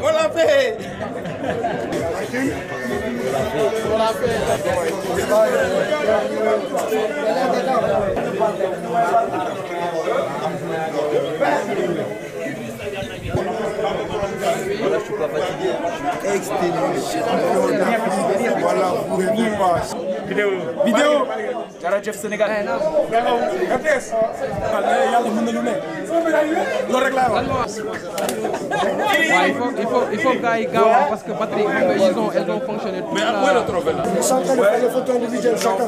On l'a fait. Voilà, je suis pas fatigué, je suis exténué. Voilà, vous rêvez pas. Vidéo. Jaraaf Sénégal. RTS. Yàlla mën na lu ne. Loolu rek laa wax. Il faut gars yi gaaw parce que batterie elles ont fonctionné. Mais où est le trophée là? Ils sont en train de faire les photos individuelles chacun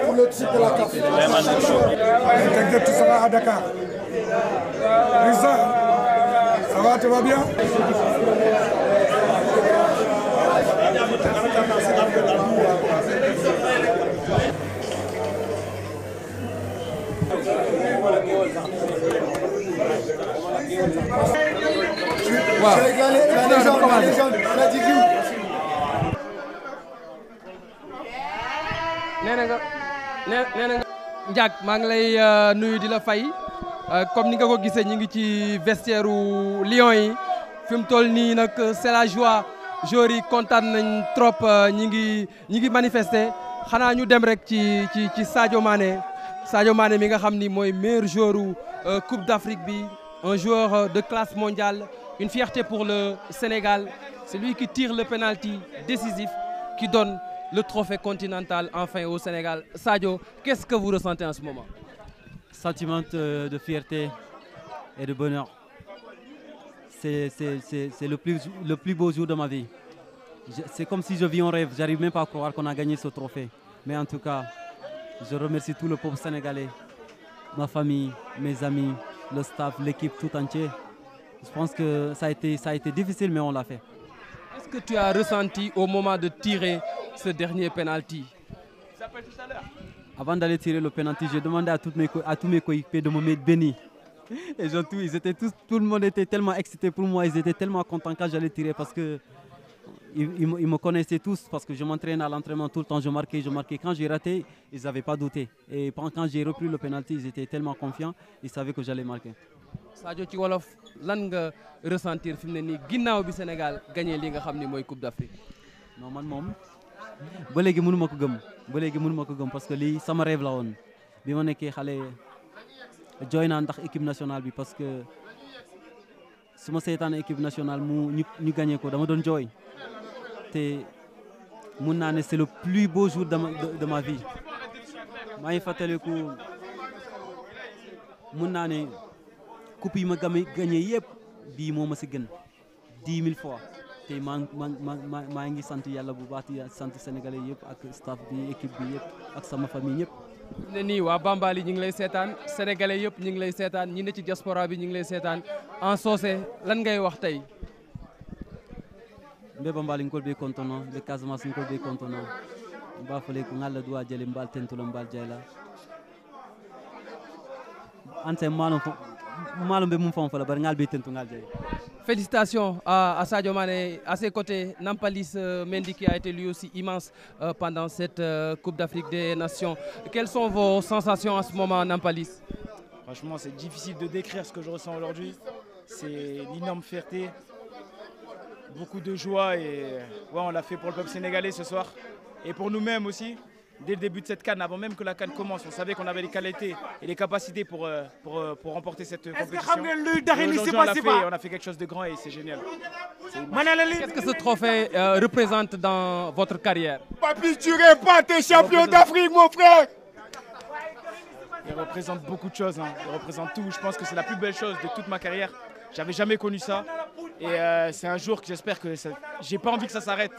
pour le titre de la CAF. T'inquiète, tu seras à Dakar. Rissa, ça va, tu vas bien? Wow. La légende, la Djigu. nee na nga Ndiak maa ngi lay nuyu di la fay comme ni nga ko gisee ñu ngi ci vestiaire u Lions yi fi mu toll nii nag c'est la joie joueurs yi kontaan nañ trop ñi ngi manifester xanaa ñu dem rek ci Sadio Mané mi nga xam ni mooy meilleur joueur u Coupe d'Afrique bi un joueur de classe mondiale une fierté pour le Sénégal c'est lui qui tire le penalty décisif qui donne le trophée continental enfin au Sénégal. Sadio, qu'est-ce que vous ressentez en ce moment? Sentiment de fierté et de bonheur. C'est le plus beau jour de ma vie. C'est comme si je vis un rêve. J'arrive même pas à croire qu'on a gagné ce trophée. Mais en tout cas, je remercie tout le peuple sénégalais, ma famille, mes amis, le staff, l'équipe tout entière. Je pense que ça a été difficile, mais on l'a fait. Qu'est-ce que tu as ressenti au moment de tirer ce dernier penalty? Avant d'aller tirer le penalty, j'ai demandé à tous mes coéquipiers de me mettre béni. Et tout le monde était tellement excité pour moi, ils étaient tellement contents quand j'allais tirer parce que ils me connaissaient tous parce que je m'entraîne à l'entraînement tout le temps, je marquais. Quand j'ai raté, ils n'avaient pas douté. Et quand j'ai repris le penalty, ils étaient tellement confiants, ils savaient que j'allais marquer. Sadio ci wolof lan nga ressentir fi mu ne nii ginnaaw bi Sénégal gagné li nga xam ni mooy Coupe d'Afrique. Non man moom ba léegi mënu ma ko gëm parce que lii sama rêve la woon bi ma nekkee xale jooy naa ndax équipe nationale bi parce que su ma seetaan équipe nationale ñu gagné ko dama doon jooy te mun naa ne c'est le plus beau jour de ma vie maa ngi fàttaliku mun naa ne coupe yi ma gagné yëpp bii moo ma si gën 10 000 fois te maa ngi sant yàlla bu baax di sant sénégalais yëpp ak staff bi équipe bi yëpp ak sama famille ñëpp. ne nii waa Bambali ñu ngi lay seetaan sénégalais yëpp ñu ngi lay seetaan ñi ne ci diaspora bi ñu ngi lay seetaan en soose lan ngay wax tey. mbe Bambali ngol be kontono be Casamance ngol be kontono mba fale ko ngalla duwa jele mbal tentulo mbal jeyla ante malum be mum fon fala bar ngal be tentu ngal jey. Félicitations à Sadio Mané. À ses côtés, Nampalys Mendy qui a été lui aussi immense pendant cette Coupe d'Afrique des Nations. Quelles sont vos sensations en ce moment, Nampalys? Franchement, c'est difficile de décrire ce que je ressens aujourd'hui. C'est une énorme fierté, beaucoup de joie et ouais, on l'a fait pour le peuple sénégalais ce soir. Et pour nous-mêmes aussi, dès le début de cette CAN, avant même que la CAN commence, on savait qu'on avait les qualités et les capacités pour remporter cette compétition. Aujourd'hui, on a fait quelque chose de grand et c'est génial. Qu'est-ce que ce trophée représente dans votre carrière? Papi, tu répands, t'es champion d'Afrique, mon frère! Il représente beaucoup de choses, hein. Il représente tout. Je pense que c'est la plus belle chose de toute ma carrière. J'avais jamais connu ça. Et c'est un jour que j'espère que j'ai pas envie que ça s'arrête.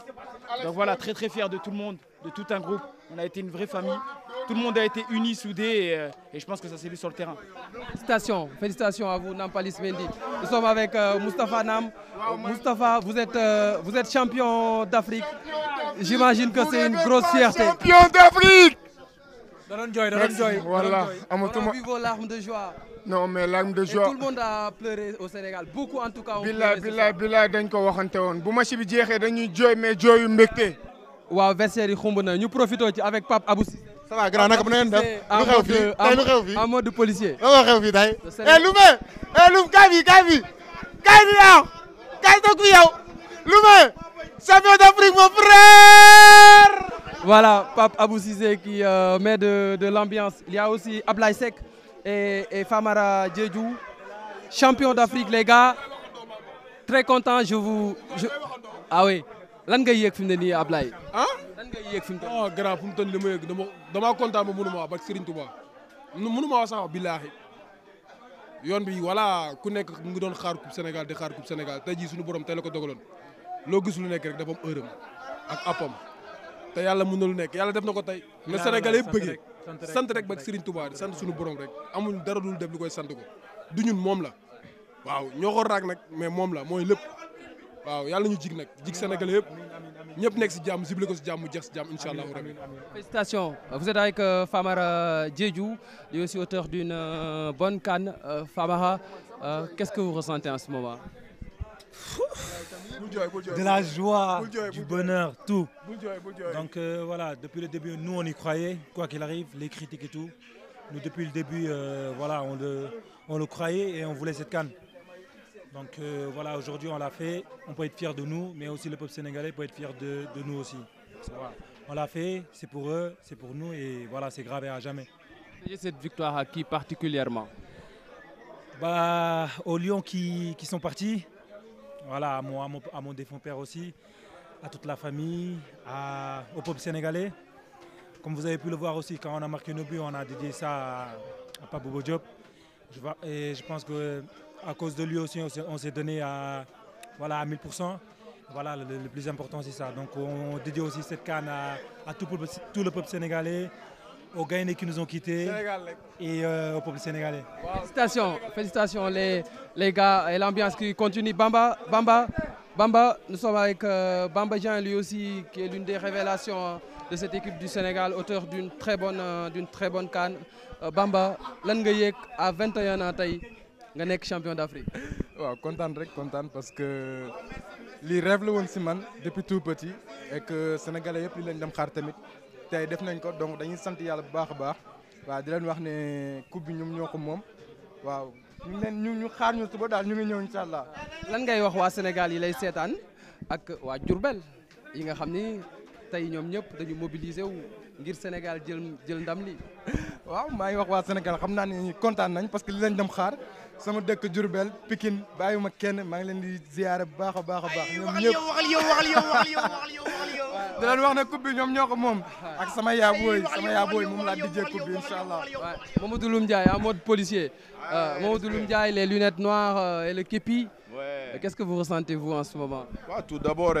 Donc voilà, très très fier de tout le monde, de tout un groupe. On a été une vraie famille. Tout le monde a été uni, soudé et je pense que ça s'est vu sur le terrain. Félicitations à vous, Nampalys Mendy. Nous sommes avec Moustapha Nam. Moustapha, vous êtes champion d'Afrique. J'imagine que c'est une grosse fierté. Champion d'Afrique! Voilà. On a vu vos larmes de joie. Non, mais larmes de joie. Et tout le monde a pleuré au Sénégal. Beaucoup en tout cas ont pleuré. Bilal dañ ko waxante woon. Bu match bi jeexee dañuy jooy mais jooyu mbégte. Waaw vestiaire yi xumb na ñu profité ci avec Pape Abou Cissé. ça va grand naka bu ngeen def lu xew fii tey lu xew fii en mode policier. lan xew fii tey. Loumé Loum kaay bi yow kaay toog fi yow Loumé champion d'Afrique mon frère. Voilà, Pape Abou Cissé qui met de l'ambiance. Il y a aussi Ablaye Seck et Famara Diédhiou, champion d'Afrique les gars. Très content, ah oui. Lan ngay yéeg fi mu ne nii Ablaye. ah lan ngay yéeg fi mu ne nii. oh grand fu mu toll nii li ma yëg damaa kontaan ba mënuma wax ba Serigne Touba mënuma wax sax billaahi yoon bi voilà ku nekk mu ngi doon xaar coupe Sénégal di xaar coupe Sénégal tey jii suñu borom tey la ko dogaloon loo gis lu nekk rek dafa am heure ak appam te yàlla mën na lu nekk yàlla def na ko tey. na Sénégal yëpp bëggee sant rek ba Serigne Touba di sant suñu borom rek amuñ dara dul def lu koy sant ko du ñun moom la waaw ñoo ko raak nag mais moom la mooy lépp. waaw yàlla ñu jig nag jig Sénégalais yëpp ñëpp nekk si jàmm zible ko si jàmm mu jeex si jàmm incha allah rabi. Félicitations, vous êtes avec Famara Diédhiou, lui aussi auteur d'une bonne CAN. Famara, qu'est-ce que vous ressentez en ce moment? De la joie, du bonheur, tout. Donc voilà, depuis le début, nous on y croyait, quoi qu'il arrive, les critiques et tout. Nous depuis le début, voilà, on le croyait et on voulait cette CAN. Donc voilà, aujourd'hui on l'a fait, on peut être fier de nous, mais aussi le peuple sénégalais peut être fier de nous aussi. Voilà. On l'a fait, c'est pour eux, c'est pour nous et voilà, c'est gravé à jamais. Et cette victoire à qui particulièrement? Bah, aux Lions qui sont partis, voilà, à mon défunt père aussi, à toute la famille, au peuple sénégalais. Comme vous avez pu le voir aussi, quand on a marqué nos buts, on a dédié ça à Pape Bouba Diop. Et je pense que à cause de lui aussi, on s'est donné à 1000%. Voilà, le plus important, c'est ça. Donc, on dédie aussi cette CAN à tout le peuple sénégalais, aux Gaïnés qui nous ont quittés et au peuple sénégalais. Félicitations les gars et l'ambiance qui continue. Bamba, nous sommes avec Bamba Dieng, lui aussi, qui est l'une des révélations de cette équipe du Sénégal, auteur d'une très bonne CAN. Bamba, lan nga yéeg à 21 ans tey nga nekk champion d'Afrique. waaw kontaan parce que lii rêve la woon si man depuis tout petit et que sénégalais yëpp li lañ dem xaar tamit tey def nañ ko donc dañuy sant yàlla bu baax a baax waaw di leen wax ne coupe bi ñoom ñoo ko moom waaw ñu xaar ñu suba daal ñu ngi ñëw incha allah. lan ngay wax waa Sénégal yi lay seetaan ak waa Diourbel yi nga xam ni tey ñoom ñëpp dañu mobiliser wu ngir Sénégal jël ndam li. waaw maa ngi wax waa Sénégal xam naa ne kontaan nañ parce que li lañ dem xaar sama dëkk Diourbel Pikine bàyyiwuma kenn maa ngi leen di ziyaare bu baax a baax. ñoom ñëpp waxal yow. di leen wax ne coupe bi ñoom ñoo ko moom. ak sama yaa booy moom laa dijjee coupe bi incha allah. Mamadou Loum Ndiaye en mode policier. Mamadou Loum Ndiaye les lunettes noires et le képi. Ouais. Qu'est-ce que vous ressentez vous en ce moment? Tout d'abord,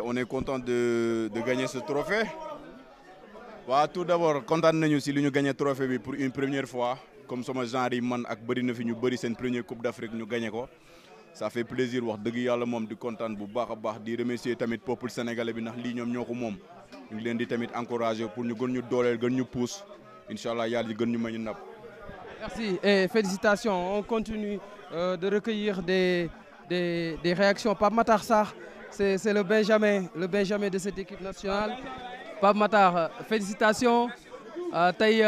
on est content de gagner ce trophée. Tout d'abord, content nañu si lu ñu gagné trophée bi pour une première fois comme sama genre yi man ak bëri na fi ñu bëri seen première coupe d'Afrique ñu gagné ko ça fait plaisir wax dëgg yàlla moom di kontaan bu baax a baax di remercier tamit peuple sénégalais bi ndax lii ñoom ñoo ko moom ñu ngi leen di tamit encourager pour ñu gën ñu dooleel gën ñu pousse incha allah yàlla di gën ñu may ñu napp. Merci et félicitations. On continue de recueillir des réactions. Pape Matar Sarr, c'est le Benjamin de cette équipe nationale. Pape Matar, félicitations. Tey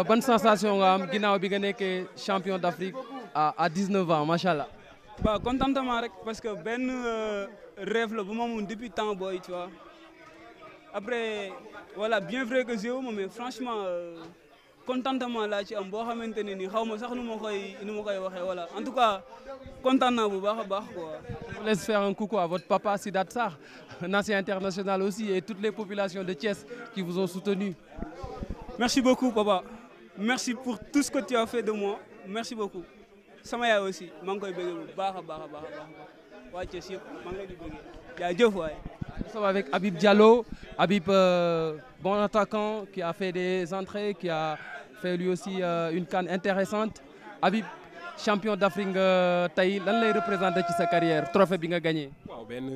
bonne sensation nga am ginnaaw bi nga nekkee champion d'Afrique à 19 ans machallah. Bah contentement rek parce que benn rêve la bu ma mun depuis temps booy tu vois. Après voilà bien vrai que j'ai mais franchement contentement laa ci am boo xamante ne ni xaw ma sax nu ma koy waxee voilà en tout cas kontaan naa bu baax a baax quoi. Je vous laisse faire un coucou à votre papa Sidat Sarr, un ancien international aussi et toutes les populations de Thiès qui vous ont soutenu. Merci beaucoup papa. Merci pour tout ce que tu as fait de moi. Merci beaucoup. Sama yaay aussi maa ngi koy bëgg bu baax a baax waa Thiès yëpp maa ngi leen di bëgg jaajëf waay. Nous sommes avec Habib Diallo. Habib, bon attaquant qui a fait des entrées, qui a fait lui aussi une CAN intéressante. Habib, champion d'Afrique tey lan lay représenté ci sa carrière trophée bi nga gagné. waaw benn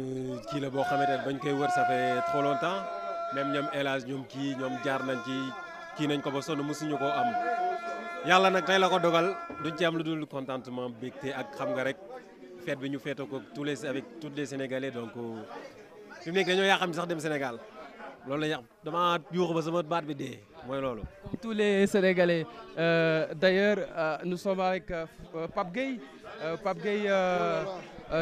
kii la boo xamante ne bañ koy wër ça fait trop longtemps même ñoom El Hadj ñoom jaar nañ ci kii nañ ko ba sonn mosuñu koo am yàlla nag tey la ko dogal duñ ci am lu dul contentement bégte ak xam nga rek fête bi ñu fête ko avec tous les Sénégalais donc fi mu nekk dañoo yaa xam sax dem Sénégal loolu la ñu dama yuuxu ba sama baat bi dee. Comme tous les Sénégalais. D'ailleurs, nous sommes avec Pape Gueye. Pape Gueye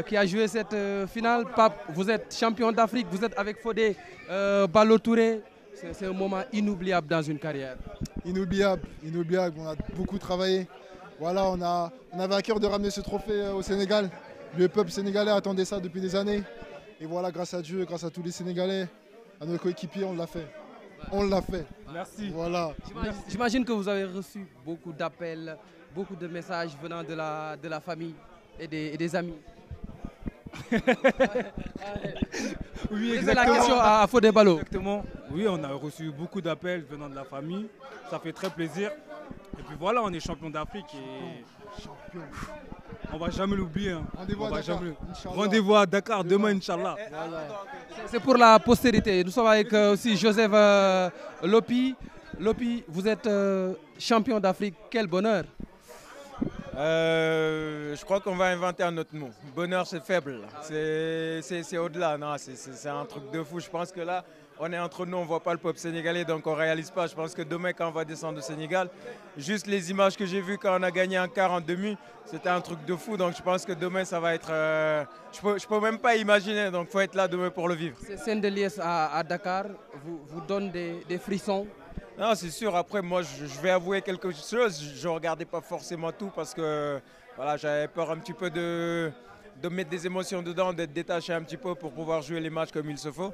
qui a joué cette finale. Pape, vous êtes champion d'Afrique, vous êtes avec Fodé Ballo-Touré. C'est un moment inoubliable dans une carrière. Inoubliable, inoubliable. On a beaucoup travaillé. Voilà, on avait à cœur de ramener ce trophée au Sénégal. Le peuple sénégalais attendait ça depuis des années. Et voilà, grâce à Dieu, grâce à tous les Sénégalais, à nos coéquipiers, on l'a fait. On l'a fait. Merci. Voilà. J'imagine que vous avez reçu beaucoup d'appels, beaucoup de messages venant de la famille et des amis. Oui, exactement. C'est la question à Fodé Ballo. Exactement. Oui, on a reçu beaucoup d'appels venant de la famille. Ça fait très plaisir. Et puis voilà, on est champion d'Afrique et on va jamais l'oublier. Hein. Rendez-vous à Dakar demain, Inch'Allah. C'est pour la postérité. Nous sommes avec aussi Joseph Lopi. Lopi, vous êtes champion d'Afrique. Quel bonheur. Je crois qu'on va inventer un autre mot. Bonheur, c'est faible. C'est au-delà. Non, c'est un truc de fou. Je pense que là, on est entre nous, on ne voit pas le peuple sénégalais, donc on ne réalise pas. Je pense que demain, quand on va descendre au Sénégal, juste les images que j'ai vues quand on a gagné un quart en demi, c'était un truc de fou. Donc je pense que demain, ça va être... je peux même pas imaginer, donc il faut être là demain pour le vivre. Ces scènes de liesse à Dakar vous donnent des frissons? Non, c'est sûr. Après, moi, je vais avouer quelque chose. Je ne regardais pas forcément tout parce que voilà, j'avais peur un petit peu de mettre des émotions dedans, d'être détaché un petit peu pour pouvoir jouer les matchs comme il se faut.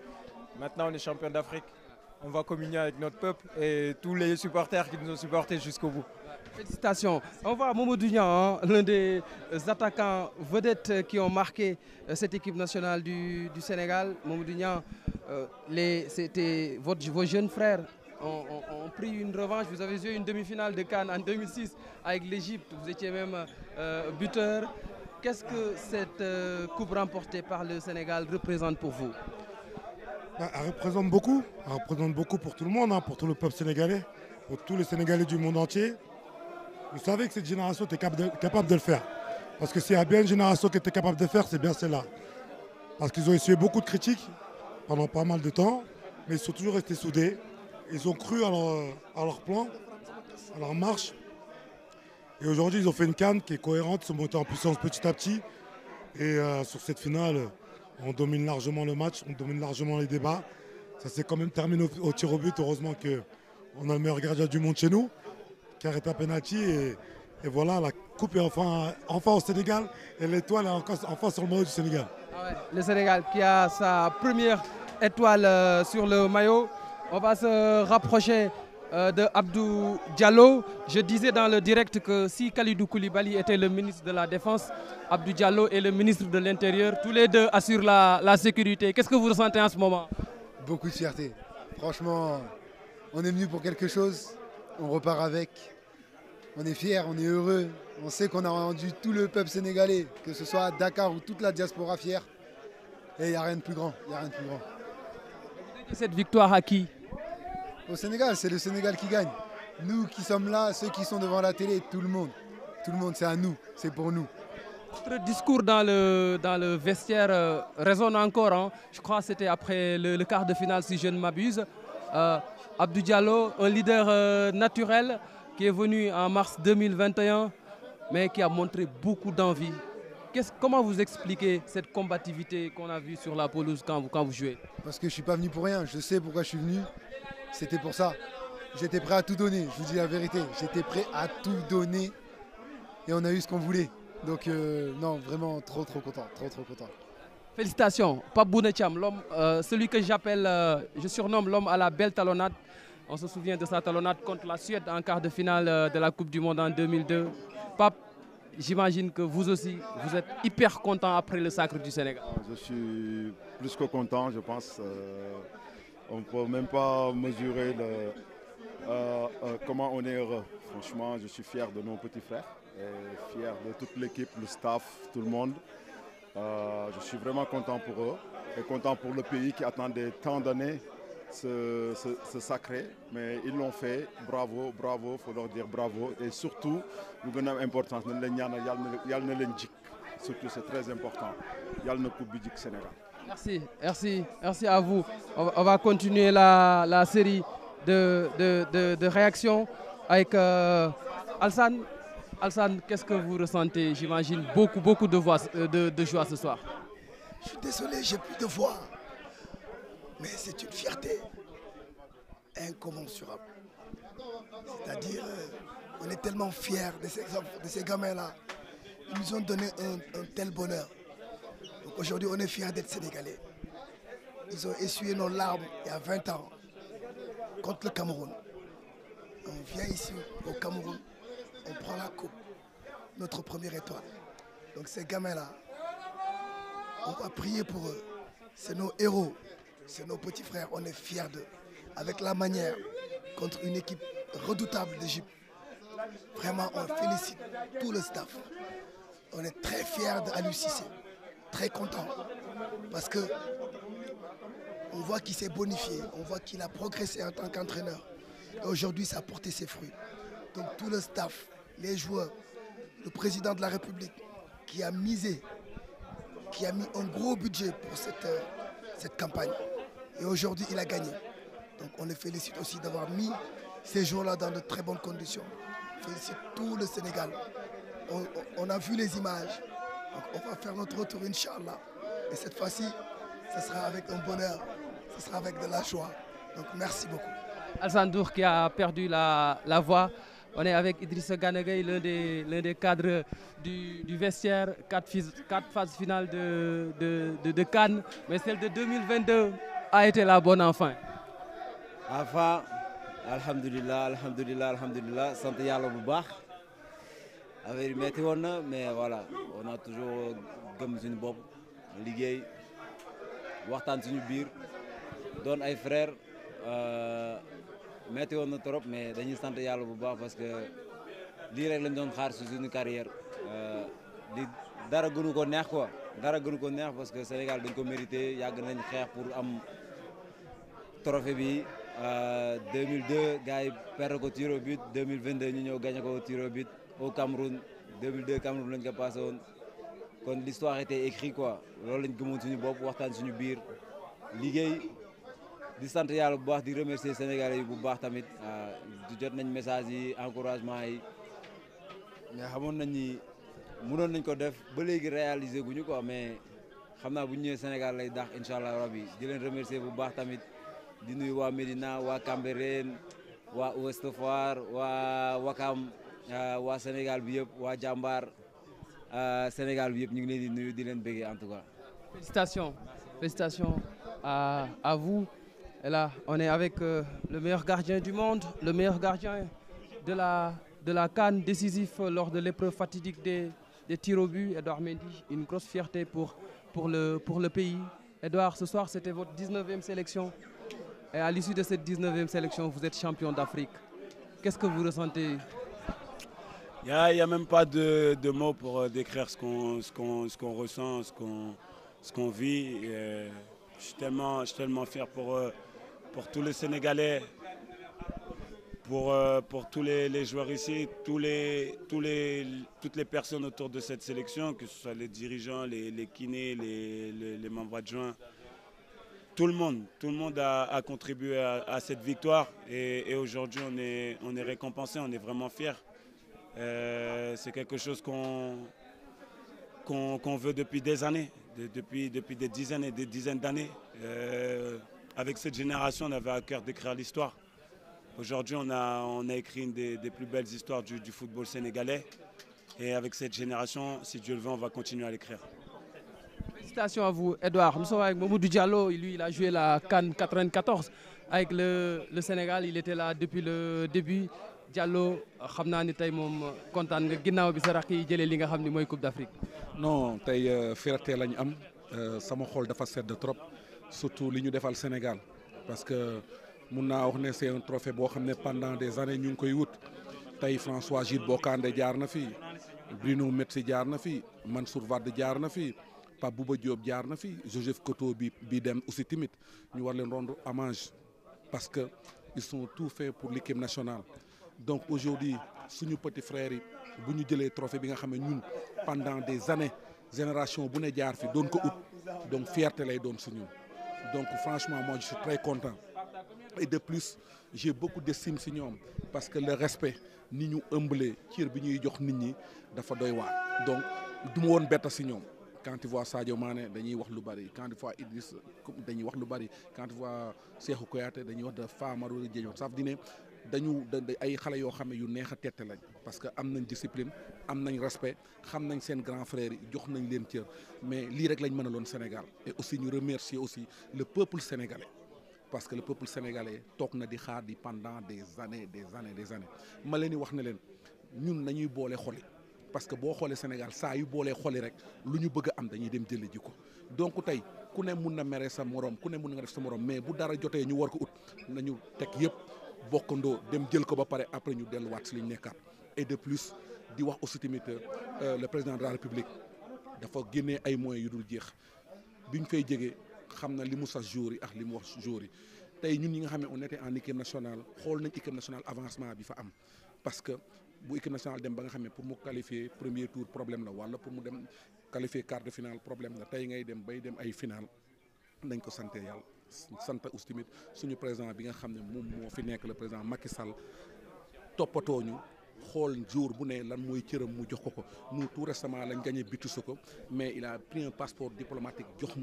Maintenant, on est champion d'Afrique. On va communier avec notre peuple et tous les supporters qui nous ont supportés jusqu'au bout. Félicitations. On voit Mamadou Niang, l'un des attaquants vedettes qui ont marqué cette équipe nationale du Sénégal. Mamadou Niang, c'était vos jeunes frères ont pris une revanche. Vous avez joué une demi-finale de CAN en 2006 avec l'Égypte. Vous étiez même buteur. Qu'est-ce que cette coupe remportée par le Sénégal représente pour vous? Elle représente beaucoup. Elle représente beaucoup pour tout le monde, hein, pour tout le peuple sénégalais, pour tous les Sénégalais du monde entier. Vous savez que cette génération était capable de le faire. Parce que s'il y a bien une génération qui était capable de le faire, c'est bien celle-là. Parce qu'ils ont essuyé beaucoup de critiques pendant pas mal de temps, mais ils sont toujours restés soudés. Ils ont cru à leur plan, à leur marche. Et aujourd'hui, ils ont fait une CAN qui est cohérente, ils sont montés en puissance petit à petit. Et sur cette finale, on domine largement le match, on domine largement les débats. Ça s'est quand même terminé au tir au but. Heureusement qu'on a le meilleur gardien du monde chez nous, qui arrête un penalty. Et voilà, la coupe est enfin au Sénégal et l'étoile est enfin sur le maillot du Sénégal. Ah ouais, le Sénégal qui a sa première étoile sur le maillot. On va se rapprocher de Abdou Diallo. Je disais dans le direct que si Kalidou Koulibaly était le ministre de la Défense, Abdou Diallo est le ministre de l'Intérieur. Tous les deux assurent la sécurité. Qu'est-ce que vous ressentez en ce moment? Beaucoup de fierté. Franchement, on est venu pour quelque chose. On repart avec. On est fiers, on est heureux. On sait qu'on a rendu tout le peuple sénégalais, que ce soit à Dakar ou toute la diaspora fière. Et il n'y a rien de plus grand. Il n'y a rien de plus grand. Cette victoire à qui? Au Sénégal, c'est le Sénégal qui gagne. Nous qui sommes là, ceux qui sont devant la télé, tout le monde, c'est à nous, c'est pour nous. Votre discours dans le vestiaire résonne encore. Hein. Je crois que c'était après le quart de finale, si je ne m'abuse. Abdou Diallo, un leader naturel qui est venu en mars 2021, mais qui a montré beaucoup d'envie. Comment vous expliquez cette combativité qu'on a vue sur la pelouse quand vous jouez? Parce que je ne suis pas venu pour rien, je sais pourquoi je suis venu. C'était pour ça. J'étais prêt à tout donner, je vous dis la vérité. J'étais prêt à tout donner et on a eu ce qu'on voulait. Donc non, vraiment trop content, trop content. Félicitations, Pape Bouna Thiam, l'homme, celui que j'appelle, je surnomme l'homme à la belle talonnade. On se souvient de sa talonnade contre la Suède en quart de finale de la Coupe du Monde en 2002. Pape, j'imagine que vous aussi, vous êtes hyper content après le sacre du Sénégal. Je suis plus que content, je pense. On ne peut même pas mesurer comment on est heureux. Franchement, je suis fier de nos petits frères, et fier de toute l'équipe, le staff, tout le monde. Je suis vraiment content pour eux et content pour le pays qui attendait tant d'années ce sacré. Mais ils l'ont fait, bravo, il faut leur dire bravo. Et surtout, nous avons l'importance, surtout c'est très important. Il y a le Coupe du Sénégal. Merci à vous. On va continuer la série de réaction avec Alsane. Alsane, qu'est-ce que vous ressentez? J'imagine beaucoup de joie ce soir. Je suis désolé, j'ai plus de voix. Mais c'est une fierté incommensurable. C'est-à-dire, on est tellement fiers de ces gamins-là. Ils nous ont donné un tel bonheur. Donc aujourd'hui, on est fiers d'être Sénégalais. Ils ont essuyé nos larmes il y a 20 ans contre le Cameroun. On vient ici au Cameroun, on prend la coupe, notre première étoile. Donc ces gamins-là, on va prier pour eux. C'est nos héros, c'est nos petits frères, on est fiers d'eux. Avec la manière, contre une équipe redoutable d'Égypte. Vraiment, on félicite tout le staff. On est très fiers d'Aliou Cissé, très contents. Parce que on voit qu'il s'est bonifié, on voit qu'il a progressé en tant qu'entraîneur. Et aujourd'hui, ça a porté ses fruits. Donc tout le staff, les joueurs, le président de la République qui a misé, qui a mis un gros budget pour cette campagne. Et aujourd'hui, il a gagné. Donc on les félicite aussi d'avoir mis ces jours-là dans de très bonnes conditions. On félicite tout le Sénégal. On a vu les images. Donc on va faire notre retour, Inch'Allah. Et cette fois-ci, ce sera avec un bonheur, ce sera avec de la joie. Donc merci beaucoup. Alsane Dour qui a perdu la voix. On est avec Idrissa Gana Gueye, l'un des cadres du vestiaire, 4 phases finales de Cannes. Mais celle de 2022 a été la bonne enfin. Enfin, alhamdulillah, santé yàlla bu baax. Affaire yi metti woon na mais voilà, on a toujours gëm suñu bopp, liggéey, waxtaan suñu biir, doon ay frères. Metti woon na trop mais dañuy sant yàlla bu baax parce que lii rek lañ doon xaar si suñu carrière. Li dara gënu ko neex quoi, dara gënu ko neex parce que Sénégal dañ ko mérité, yàgg nañ xeex pour am trophée bi. 2002 gars yi perdre ko tir au but, 2022 ñu ñëw gagné ko tir au but au Cameroun. 2002 Cameroun lañ ko passé woon kon l'histoire était écrite quoi. Loolu lañ gëmoon suñu bopp, waxtaan suñu biir, liggéey. Di sant yàlla bu baax di remercier Sénégalais yi bu baax tamit di jot nañ message yi encouragement yi mais xamoon nañ ni mënoon nañ ko def ba léegi réaliser guñu quoi mais xam naa bu ñu ñëwee Sénégal lay daax incha allah rabbi di leen remercier bu baax tamit di nuyu waa Médina waa Cambérène waa Ouest Foire waa Wakam waa Sénégal bi yëpp waa Jàmbaar Sénégal bi yëpp ñu ngi leen di nuyu di leen béggee en tout cas. Félicitations à vous. Et là, on est avec le meilleur gardien du monde, le meilleur gardien de la CAN décisif lors de l'épreuve fatidique des tirs au but, Edouard Mendy. Une grosse fierté pour le pays. Edouard, ce soir, c'était votre 19e sélection. Et à l'issue de cette 19e sélection, vous êtes champion d'Afrique. Qu'est-ce que vous ressentez? Il n'y a même pas de mots pour décrire ce qu'on ressent, ce qu'on vit. Je suis tellement fier pour tous les Sénégalais, pour tous les joueurs ici, toutes les personnes autour de cette sélection, que ce soit les dirigeants, les kinés, les membres adjoints. Tout le monde a contribué à cette victoire et aujourd'hui on est récompensé, on est vraiment fiers. C'est quelque chose qu'on veut depuis des années, depuis des dizaines et des dizaines d'années. Avec cette génération, on avait à cœur d'écrire l'histoire. Aujourd'hui, on a écrit une des plus belles histoires du football sénégalais. Et avec cette génération, si Dieu le veut, on va continuer à l'écrire. Félicitations à vous, Edouard. Nous sommes avec Mamadou Diallo. Lui, il a joué la CAN 94 avec le Sénégal. Il était là depuis le début. Diallo, xam naa ni tey moom kontaan nga ginnaaw bi sa rakk yi jëlee li nga xam ni mooy Coupe d'Afrique. Non tey fierté lañu am sama xol dafa sedd trop surtout li ñu defal Sénégal parce que mun naa wax ne c'est un trophée boo xam ne pendant des années ñu ngi koy wut tey François Jules Bocandé jaar na fi Bruno Metsu jaar na fi Mansour Wade jaar na fi Pape Bouba Diop jaar na fi Joseph Koto bi dem aussi timit ñu war leen rendre hommage parce que ils sont tout fait pour l'équipe nationale. Donc aujourd'hui suñu petit frère yi bu ñu jëlee trophée bi nga xam ne ñun pendant des années génération bu ne jaar fi doon ko ut donc fierté lay doon suñu donc franchement moi je suis très content et de plus j'ai beaucoup d'estime si ñoom parce que le respect ni ñu ëmbalee cër bi ñuy jox nit ñi dafa doy waar donc du ma woon bett si ñoom quand tu vois Sadio Mané dañuy wax lu bari quand tu vois Idriss dañuy wax lu bari quand tu vois Cheikhou Kouyaté dañuy wax de Famara Diédhiou ça veut dire dañu ay xale yoo xam ne yu neex a tette lañ parce que am nañ discipline am nañ respect xam nañ seen grand frère yi jox nañ leen cër mais lii rek lañ mënaloon Sénégal et aussi ñu remercier aussi le peuple sénégalais parce que le peuple sénégalais toog na di xaar di pendant des années ma leen di wax ne leen ñun nañuy boole xoli parce que boo xoolee Sénégal saa yu boolee xoli rek lu ñu bëgg a am dañuy dem jële ji ko donc tey ku ne mun na mere sa morom ku ne mun nga def sa morom mais bu dara jotee ñu war ko ut nañu teg yëpp bokkandoo dem jël ko ba pare après ñu delluwaat si li ñu nekkaat et de plus di wax aussi tamit le président de la République dafa génnee ay moyens yu dul jeex bi ñu fay jege xam na li mu sas joueurs yi ak li mu wax joueurs yi tey ñun ñi nga xam ne on était en équipe nationale xool nañ équipe nationale avancement bi fa am parce que bu équipe nationale dem ba nga xam ne pour mu qualifier premier tour problème la wala pour mu dem qualifier quart de finale problème la tey ngay dem bay dem ay finale nañ ko sante yàlla sant aussi tamit suñu président bi nga xam ne moom moo fi nekk le président Macky Sall toppatoo ñu xool jour bu ne lan mooy cëram mu jox ko nous tout récemment lañ gagné Bitu-Soko mais il a pris un passeport diplomatique jox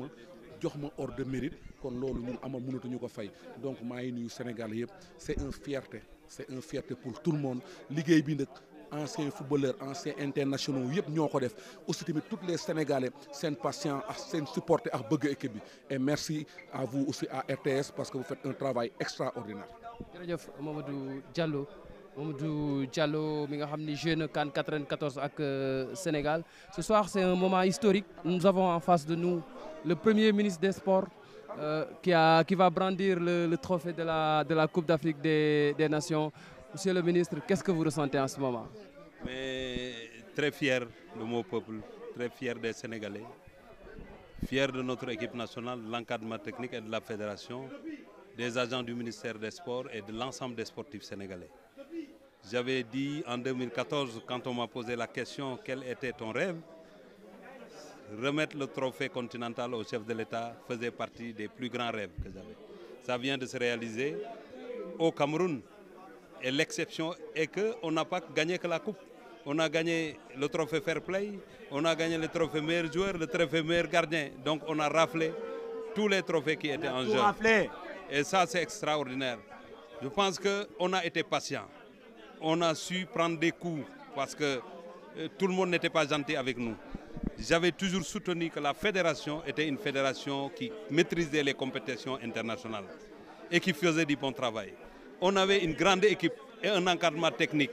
ma ordre de mérite kon loolu ñun amal mënatuñu ko fay donc maa ngi nuyu Sénégal yëpp c'est une fierté pour tout le monde liggéey bi nag anciens footballeurs anciens internationaux yëpp ñoo ko def aussi tamit tous les Sénégalais seen patient ak seen supporter ak bëgg équipe bi et merci à vous aussi à RTS parce que vous faites un travail extraordinaire. jërëjëf Mamadou Diallo mi nga xam ni joué na CAN 94 ak Sénégal ce soir c'est un moment historique nous avons en face de nous le premier ministre des Sports qui va brandir le trophée de la Coupe d'Afrique des Nations. Monsieur le ministre, qu'est-ce que vous ressentez en ce moment? Mais très fier de mon peuple, très fier des Sénégalais, fier de notre équipe nationale, de l'encadrement technique et de la fédération, des agents du ministère des Sports et de l'ensemble des sportifs sénégalais. J'avais dit en 2014, quand on m'a posé la question, quel était ton rêve? Remettre le trophée continental au chef de l'État faisait partie des plus grands rêves que j'avais. Ça vient de se réaliser au Cameroun. Et l'exception est qu'on n'a pas gagné que la coupe. On a gagné le trophée Fair Play, on a gagné le trophée meilleur joueur, le trophée meilleur gardien. Donc on a raflé tous les trophées qui étaient en jeu. Et ça, c'est extraordinaire. Je pense qu'on a été patient. On a su prendre des coups parce que tout le monde n'était pas gentil avec nous. J'avais toujours soutenu que la fédération était une fédération qui maîtrisait les compétitions internationales et qui faisait du bon travail. On avait une grande équipe et un encadrement technique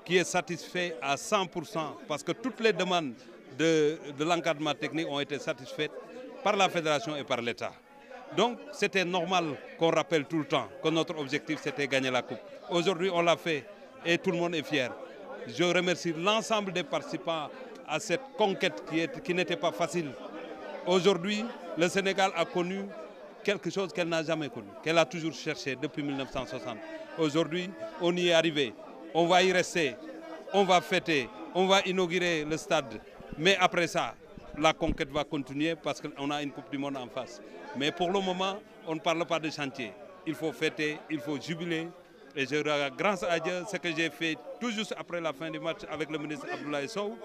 qui est satisfait à 100% parce que toutes les demandes de l'encadrement technique ont été satisfaites par la fédération et par l'État. Donc c'était normal qu'on rappelle tout le temps que notre objectif c'était gagner la coupe. Aujourd'hui on l'a fait et tout le monde est fier. Je remercie l'ensemble des participants à cette conquête qui n'était pas facile. Aujourd'hui, le Sénégal a connu quelque chose qu'elle n'a jamais connu, qu'elle a toujours cherché depuis 1960. Aujourd'hui, on y est arrivé. On va y rester, on va fêter, on va inaugurer le stade. Mais après ça, la conquête va continuer parce qu'on a une Coupe du Monde en face. Mais pour le moment, on ne parle pas de chantier. Il faut fêter, il faut jubiler. Et je regarde, grâce à Dieu, ce que j'ai fait tout juste après la fin du match avec le ministre Abdoulaye Sow,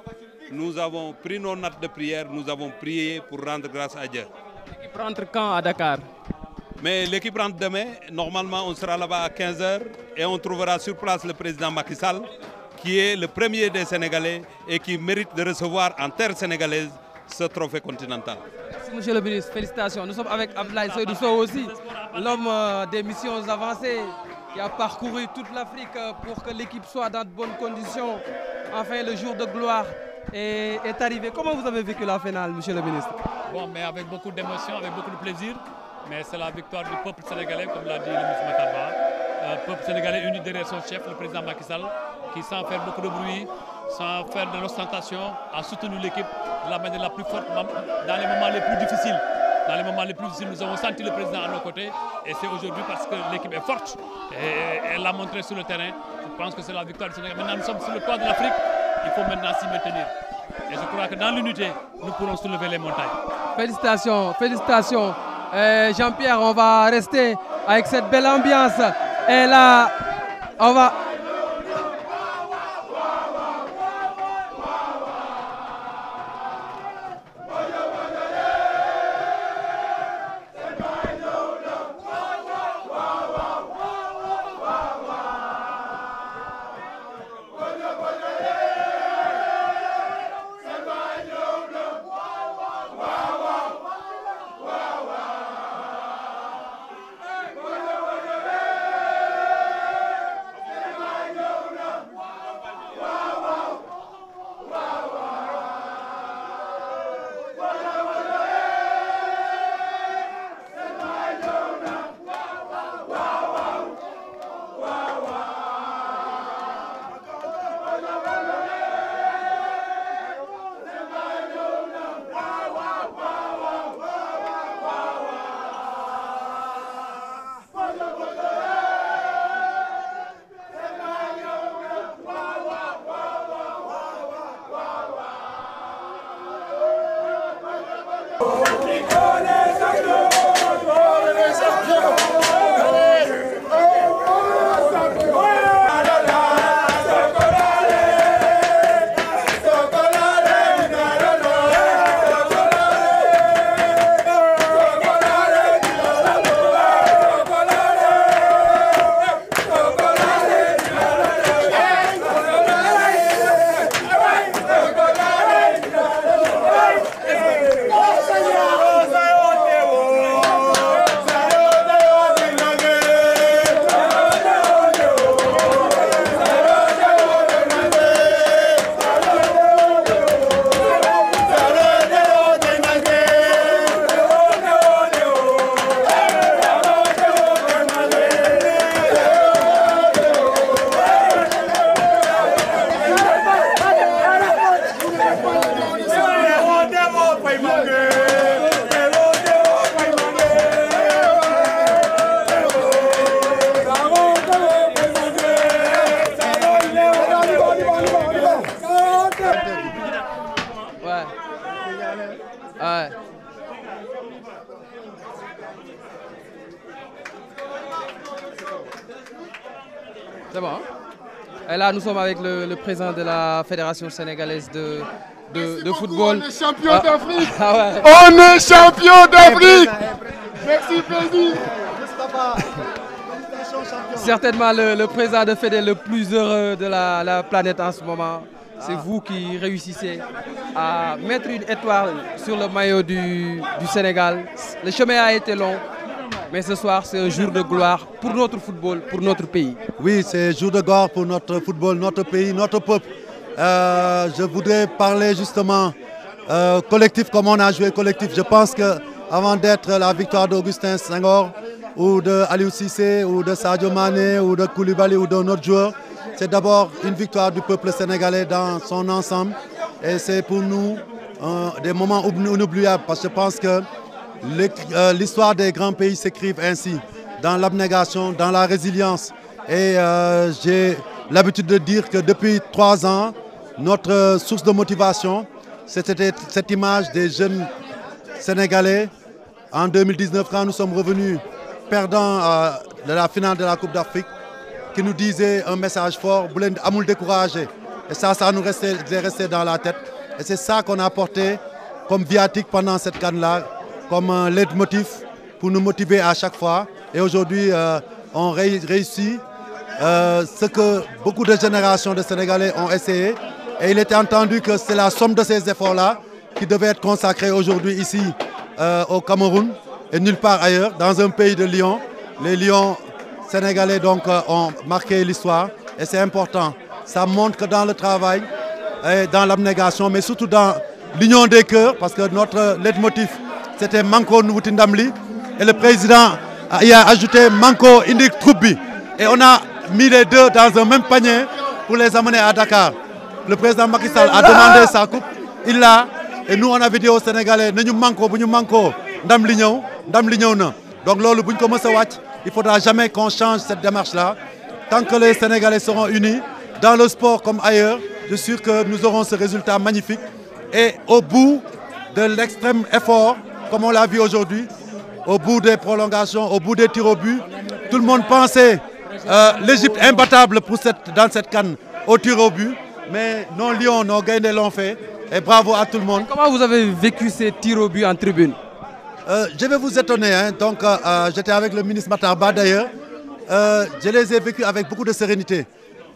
nous avons pris nos notes de prière, nous avons prié pour rendre grâce à Dieu. L'équipe rentre quand à Dakar? Mais l'équipe rentre demain. Normalement, on sera là-bas à 15h et on trouvera sur place le président Macky Sall, qui est le premier des Sénégalais et qui mérite de recevoir en terre sénégalaise ce trophée continental. Merci, monsieur le ministre. Félicitations. Nous sommes avec Abdoulaye Seydou Sow aussi, l'homme des missions avancées, qui a parcouru toute l'Afrique pour que l'équipe soit dans de bonnes conditions. Enfin, le jour de gloire est arrivé. Comment vous avez vécu la finale, monsieur le ministre? Bon, mais avec beaucoup d'émotion, avec beaucoup de plaisir. Mais c'est la victoire du peuple sénégalais, comme l'a dit le ministre Matarba. Peuple sénégalais uni derrière son chef, le président Macky Sall, qui sans faire beaucoup de bruit, sans faire de l'ostentation, a soutenu l'équipe de la manière la plus forte dans les moments les plus difficiles. Dans les moments les plus difficiles, nous avons senti le président à nos côtés. Et c'est aujourd'hui parce que l'équipe est forte. Et elle l'a montré sur le terrain. Je pense que c'est la victoire du Sénégal. Maintenant, nous sommes sur le toit de l'Afrique. Il faut maintenant s'y maintenir. Et je crois que dans l'unité, nous pourrons soulever les montagnes. Félicitations, félicitations. Jean-Pierre, on va rester avec cette belle ambiance. Et là, on va... Ouais. C'est bon. Et là, nous sommes avec le président de la Fédération sénégalaise de football. On est champion d'Afrique. Ah ouais. On est champion d'Afrique. Merci, président. Certainement le président de Fédé le plus heureux de la planète en ce moment. C'est vous qui réussissez à mettre une étoile sur le maillot du Sénégal. Le chemin a été long, mais ce soir c'est un jour de gloire pour notre football, pour notre pays. Oui, c'est un jour de gloire pour notre football, notre pays, notre peuple. Je voudrais parler justement collectif, comme on a joué collectif. Je pense qu'avant d'être la victoire d'Augustin Senghor, ou de Aliou Cissé, ou de Sadio Mané, ou de Koulibaly, ou d'un autre joueur, c'est d'abord une victoire du peuple sénégalais dans son ensemble. Et c'est pour nous des moments inoubliables, parce que je pense que l'histoire des grands pays s'écrivent ainsi, dans l'abnégation, dans la résilience. Et j'ai l'habitude de dire que depuis 3 ans, notre source de motivation, c'était cette image des jeunes Sénégalais en 2019, quand nous sommes revenus perdants de la finale de la Coupe d'Afrique, qui nous disait un message fort, vous l'avez amoul découragé. Et ça nous est resté dans la tête. Et c'est ça qu'on a apporté comme viatique pendant cette canne-là, comme un leitmotiv pour nous motiver à chaque fois. Et aujourd'hui, on réussit ce que beaucoup de générations de Sénégalais ont essayé. Et il était entendu que c'est la somme de ces efforts-là qui devait être consacrée aujourd'hui ici au Cameroun et nulle part ailleurs, dans un pays de lions. Les lions sénégalais donc, ont marqué l'histoire et c'est important. Ça montre que dans le travail, et dans l'abnégation, mais surtout dans l'union des cœurs, parce que notre leitmotiv, c'était Manko Nwuti Ndamli, et le président y a ajouté Manko Indi Troubi. Et on a mis les deux dans un même panier pour les amener à Dakar. Le président Macky Sall a demandé sa coupe, il l'a, et nous on avait dit aux Sénégalais, nous manquons, Ndam li ñëw na. Donc lolu buñ ko mësa wacc, il faudra jamais qu'on change cette démarche-là. Tant que les Sénégalais seront unis, dans le sport comme ailleurs, je suis sûr que nous aurons ce résultat magnifique. Et au bout de l'extrême effort, comme on l'a vu aujourd'hui, au bout des prolongations, au bout des tirs au but, Tout le monde pensait l'Égypte imbattable dans cette CAN au tir au but. Mais nos Lions, nos Gaïndés l'ont fait. Et bravo à tout le monde. Comment vous avez vécu ces tirs au but en tribune? Je vais vous étonner. Hein. Donc, j'étais avec le ministre Matarba d'ailleurs. Je les ai vécus avec beaucoup de sérénité.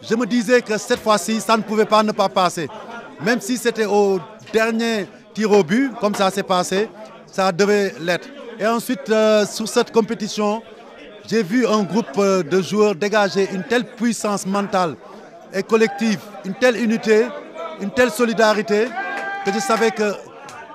Je me disais que cette fois-ci, ça ne pouvait pas ne pas passer. Même si c'était au dernier tir au but, comme ça s'est passé, ça devait l'être. Et ensuite, sur cette compétition, j'ai vu un groupe de joueurs dégager une telle puissance mentale et collective, une telle unité, une telle solidarité, que je savais que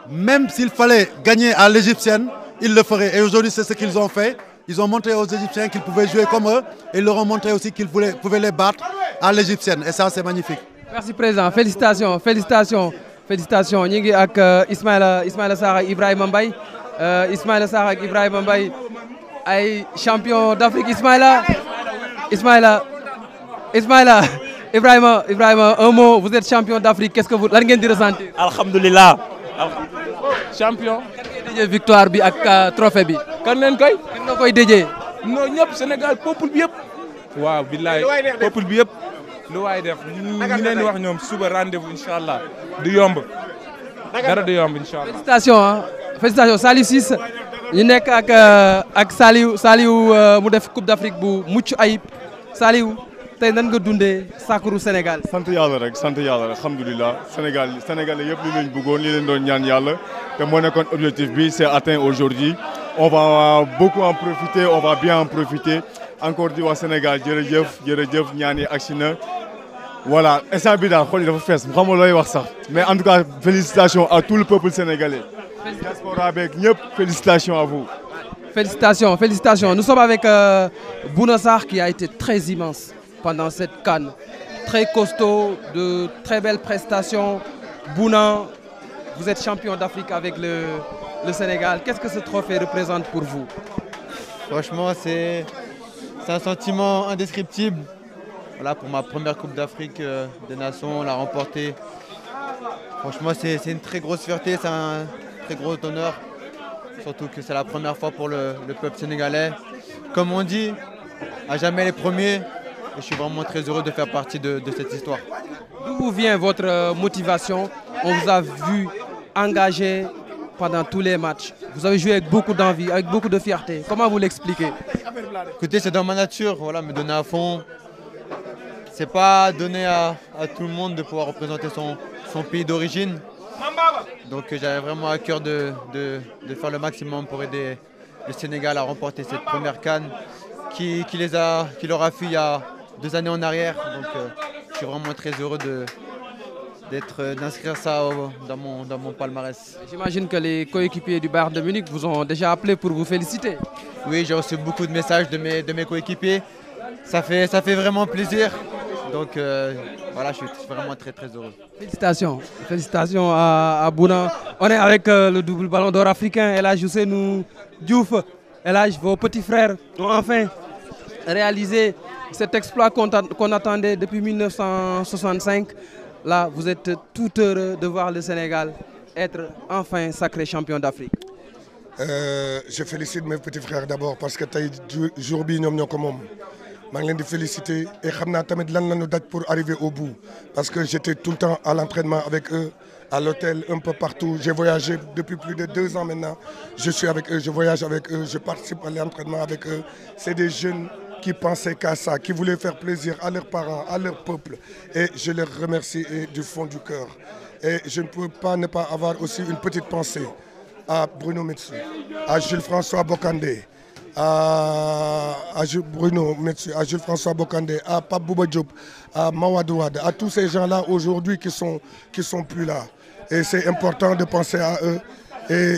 même s'il fallait gagner à l'égyptienne, ils le feraient. Et aujourd'hui, c'est ce qu'ils ont fait. Ils ont montré aux Égyptiens qu'ils pouvaient jouer comme eux et ils leur ont montré aussi qu'ils pouvaient les battre à l'égyptienne. Et ça, c'est magnifique. Merci, Président. Félicitations, félicitations, félicitations. Nous sommes avec Ismaïla Sarr et Ibrahima Mbaye. Ismaïla Sarr et Ibrahima Mbaye, champion d'Afrique. Ismaïla, Ibrahima, un mot, vous êtes champion d'Afrique. Qu'est-ce que vous ressentez? Alhamdulillah. Champion. Quelle victoire bi ak trophée bi. Kan len koy? Kan nga koy déjé? Non ñep Sénégal peuple bi yépp. Waaw billahi peuple bi yépp. Lu way def ñu leen wax ñom suba rendez-vous inshallah. Du yomb. Dara du yomb inshallah. Félicitations hein. Félicitations Salif Ciss. Ñu nek ak Saliou mu def Coupe d'Afrique bu mucc ayib. Saliou tay nan nga dundé Sakuru Sénégal? Sant Yalla rek, alhamdoulillah. Sénégalais yépp li lañ bëggoon, li leen doon ñaan Yalla. Que mon objectif c'est atteint aujourd'hui. On va beaucoup en profiter, on va bien en profiter. Encore du au Sénégal, jërëjëf ñaani aksina. Voilà, instant bi daal xol yi dafa fess, xamul looy wax sax. Mais en tout cas, félicitations à tout le peuple sénégalais. Diaspora avec ñëpp, félicitations à vous. Félicitations, félicitations. Nous sommes avec Bouna Sarr qui a été très immense pendant cette CAN. Très costaud, de très belles prestations. Bouna, vous êtes champion d'Afrique avec le Sénégal. Qu'est-ce que ce trophée représente pour vous? Franchement, c'est un sentiment indescriptible. Voilà, pour ma première Coupe d'Afrique des Nations, on l'a remportée. Franchement, c'est une très grosse fierté, c'est un très gros honneur. Surtout que c'est la première fois pour le peuple sénégalais. Comme on dit, à jamais les premiers. Et je suis vraiment très heureux de faire partie de cette histoire. D'où vient votre motivation? On vous a vu engagé pendant tous les matchs. Vous avez joué avec beaucoup d'envie, avec beaucoup de fierté. Comment vous l'expliquez? Écoutez, c'est dans ma nature, voilà, me donner à fond. C'est pas donné à tout le monde de pouvoir représenter son pays d'origine. Donc j'avais vraiment à cœur de faire le maximum pour aider le Sénégal à remporter cette première CAN qui leur a fui il y a 2 années en arrière. Donc je suis vraiment très heureux d'inscrire ça dans mon palmarès. J'imagine que les coéquipiers du Bayern de Munich vous ont déjà appelé pour vous féliciter. Oui, j'ai reçu beaucoup de messages de mes coéquipiers. Ça fait vraiment plaisir. Donc voilà, je suis vraiment très très heureux. Félicitations, félicitations à Bouna. On est avec le double ballon d'or africain, El Hadj Ousseynou Diouf. El Hadj, vos petits frères ont enfin réalisé cet exploit qu'on attendait depuis 1965. Là, vous êtes tout heureux de voir le Sénégal être enfin sacré champion d'Afrique. Je félicite mes petits frères d'abord parce que tey jour bi ñoom ñoo ko moom. Je les félicite et je sais pour arriver au bout. Parce que j'étais tout le temps à l'entraînement avec eux, à l'hôtel, un peu partout. J'ai voyagé depuis plus de 2 ans maintenant. Je suis avec eux, je voyage avec eux, je participe à l'entraînement avec eux. C'est des jeunes qui pensaient qu'à ça, qui voulaient faire plaisir à leurs parents, à leur peuple. Et je les remercie du fond du cœur. Et je ne peux pas ne pas avoir aussi une petite pensée à Bruno Metsu, à Jules-François Bocandé, à Bruno Metsu, à Jules-François Bocandé, à Pape Bouba Diop, à Mawadou Wade, à tous ces gens-là aujourd'hui qui sont plus là. Et c'est important de penser à eux. Et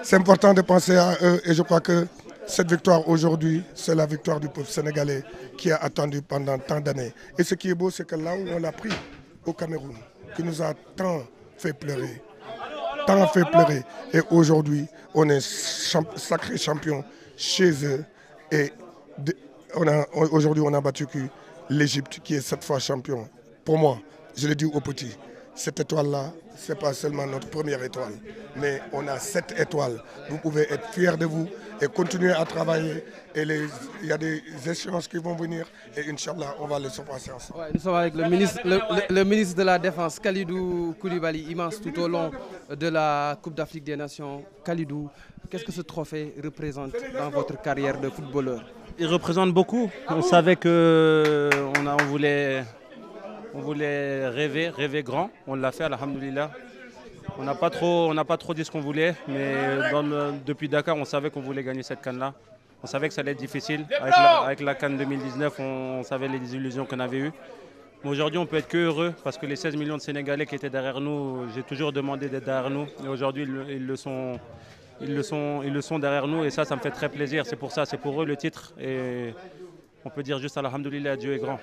c'est important de penser à eux. Et je crois que cette victoire aujourd'hui, c'est la victoire du peuple sénégalais qui a attendu pendant tant d'années. Et ce qui est beau, c'est que là où on l'a pris, au Cameroun, qui nous a tant fait pleurer, et aujourd'hui, on est sacré champion chez eux. Et aujourd'hui, on a battu l'Égypte, qui est cette fois champion. Pour moi, je le dis aux petits, cette étoile-là, ce n'est pas seulement notre première étoile, mais on a 7 étoiles. Vous pouvez être fiers de vous et continuer à travailler. Et il y a des échéances qui vont venir et Inch'Allah, on va les surpasser ensemble. Ouais, nous sommes avec le ministre de la Défense, Kalidou Koulibaly, immense tout au long de la Coupe d'Afrique des Nations. Kalidou, qu'est-ce que ce trophée représente dans votre carrière de footballeur? Il représente beaucoup. On savait qu'on voulait rêver grand. On l'a fait, alhamdoulilah. On n'a pas trop dit ce qu'on voulait, mais depuis Dakar, on savait qu'on voulait gagner cette CAN-là. On savait que ça allait être difficile. Avec la CAN 2019, on savait les désillusions qu'on avait eues. Mais aujourd'hui, on peut être que heureux parce que les 16 millions de Sénégalais qui étaient derrière nous, j'ai toujours demandé d'être derrière nous. Et aujourd'hui, ils le sont derrière nous et ça me fait très plaisir. C'est pour ça, c'est pour eux le titre. Et on peut dire juste alhamdoulilah, Dieu est grand.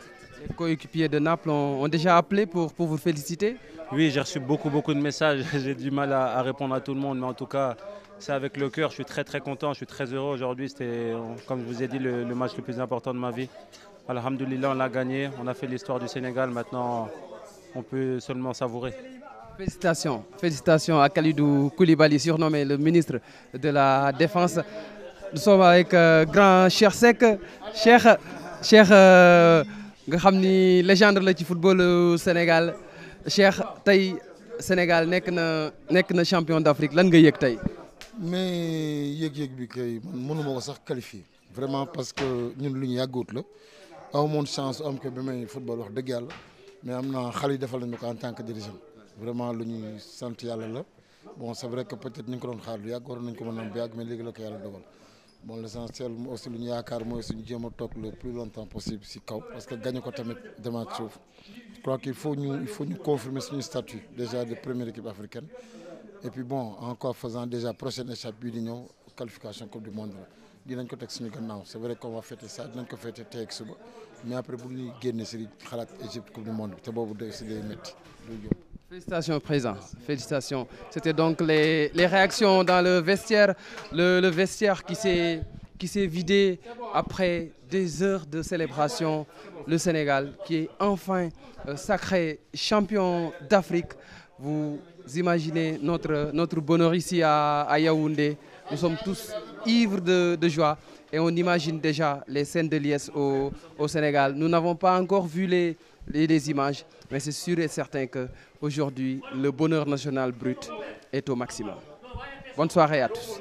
Les coéquipiers de Naples ont déjà appelé pour vous féliciter? Oui, j'ai reçu beaucoup de messages. J'ai du mal à répondre à tout le monde, mais en tout cas, c'est avec le cœur. Je suis très content, je suis très heureux aujourd'hui. C'était, comme je vous ai dit, le match le plus important de ma vie. Alhamdoulilah, on l'a gagné, on a fait l'histoire du Sénégal. Maintenant, on peut seulement savourer. Félicitations à Kalidou Koulibaly, surnommé le ministre de la Défense. Nous sommes avec grand Cheikh Seck. Cheikh, nga xam ni légende la ci football Sénégal. Cheikh, tey Sénégal nekk na champion d'Afrique, lan nga yëg tey? Mais yëg-yëg bi kay mënuma ko sax qualifier vraiment parce que ñun lu ñu yàggut la amoon chance am ko bi may football wax dëgg yàlla mais am na xale yi defal nañu ko en tant que dirigeant vraiment lu ñuy sant yàlla la. Bon, c'est vrai que peut-être ñu ngi ko doon xaar lu yàgg waroon nañu ko mën a am bu yàgg mais léegi la ko yàlla dogal. Bon, l'essentiel aussi lu ñu yaakaar mooy suñu jéem a toog le plus longtemps possible si kaw parce que gagné ko tamit demaat suuf. Je crois qu'il faut ñu confirmer suñu statut déjà de première équipe africaine et puis bon encore faisant déjà prochaine étape bii di ñëw qualification coupe du monde la dinañ ko teg suñu gannaaw. C'est vrai qu'on va fêter ça dinañ ko fêter tey ak suba mais après bu ñuy génne si xalaat Égypte coupe du monde bi te boobu day métti du yomb. Félicitations président, félicitations. C'était donc les réactions dans le vestiaire, le vestiaire qui s'est vidé après des heures de célébration. Le Sénégal qui est enfin sacré champion d'Afrique. Vous imaginez notre bonheur ici à Yaoundé. Nous sommes tous ivres de joie et on imagine déjà les scènes de liesse au Sénégal. Nous n'avons pas encore vu les images, mais c'est sûr et certain qu'aujourd'hui, le bonheur national brut est au maximum. Bonne soirée à tous.